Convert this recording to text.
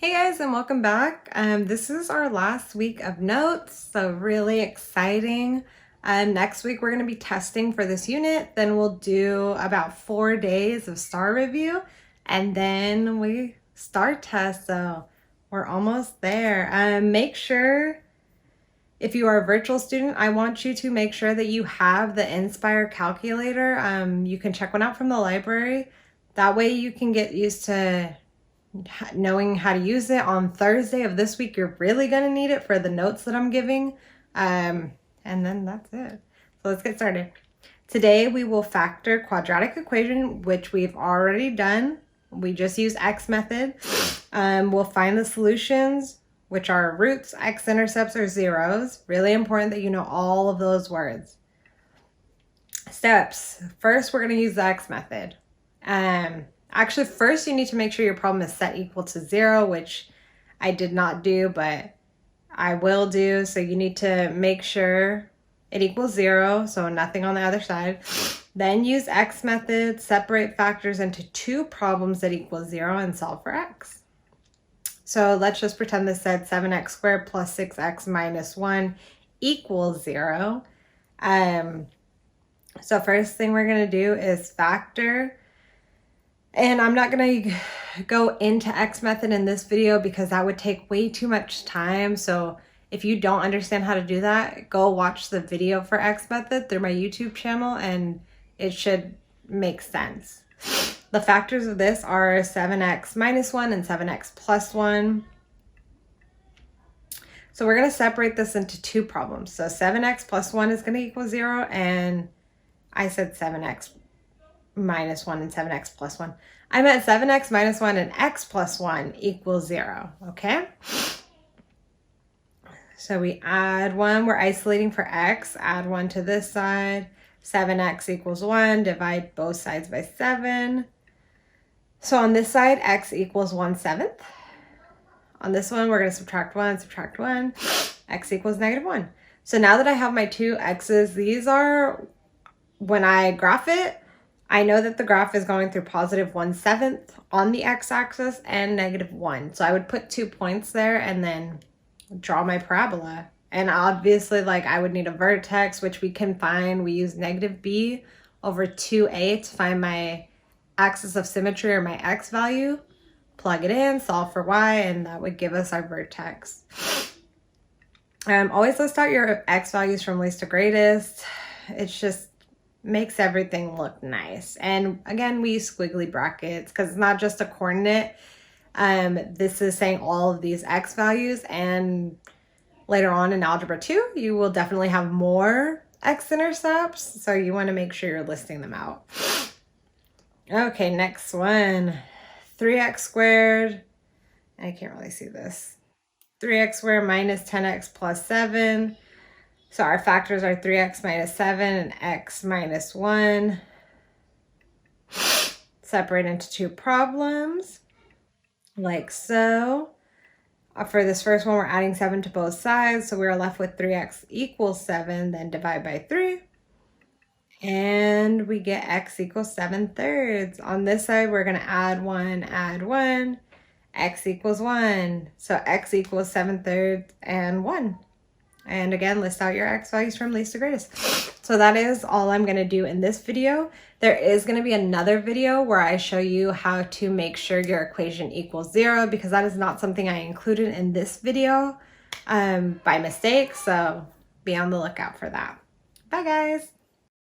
Hey guys, and welcome back. This is our last week of notes, so really exciting. Next week we're going to be testing for this unit. Then we'll do about 4 days of STAR review, and then we STAR test. So we're almost there. Make sure, if you are a virtual student, I want you to make sure that you have the Inspire calculator. You can check one out from the library. That way you can get used to knowing how to use it. On Thursday of this week, you're really going to need it for the notes that I'm giving. And then that's it. So let's get started. Today we will factor quadratic equation, which we've already done. We just use X method. We'll find the solutions, which are roots, x-intercepts, or zeros. Really important that you know all of those words. Steps. First, we're going to use the X method. Actually, first you need to make sure your problem is set equal to 0, which I did not do, but I will do. So you need to make sure it equals 0, so nothing on the other side. Then use X method, separate factors into two problems that equal 0 and solve for X. So let's just pretend this said 7x squared plus 6x minus 1 equals 0. So first thing we're going to do is factor. And I'm not going to go into X method in this video because that would take way too much time. So if you don't understand how to do that, go watch the video for X method through my YouTube channel and it should make sense. The factors of this are 7x minus 1 and 7x plus 1. So we're going to separate this into two problems. So 7x plus 1 is going to equal 0, and I said 7x minus 1 and 7x plus 1. I meant 7x minus 1 and x plus 1 equals 0, okay? So we add 1. We're isolating for x. Add 1 to this side. 7x equals 1. Divide both sides by 7. So on this side, x equals 1/7. On this one, we're going to subtract 1, subtract 1. X equals -1. So now that I have my two x's, these are, when I graph it, I know that the graph is going through positive 1/7 on the x-axis and -1. So I would put 2 points there and then draw my parabola. And obviously, like, I would need a vertex, which we can find. We use -b over 2a to find my axis of symmetry, or my x value. Plug it in, solve for y, and that would give us our vertex. Always list out your x values from least to greatest. It's just makes everything look nice. And again, we use squiggly brackets because it's not just a coordinate. This is saying all of these x values, and later on in algebra 2 you will definitely have more x-intercepts, so you want to make sure you're listing them out. Okay, next one. 3x squared, I can't really see this. 3x squared minus 10x plus 7. So our factors are 3x minus 7 and x minus 1. Separate into two problems, like so. For this first one, we're adding 7 to both sides, so we're left with 3x equals 7, then divide by 3. And we get x equals 7/3. On this side, we're going to add 1, x equals 1. So x equals 7/3 and 1. And again, list out your x values from least to greatest. So that is all I'm going to do in this video. There is going to be another video where I show you how to make sure your equation equals 0, because that is not something I included in this video by mistake. So be on the lookout for that. Bye, guys.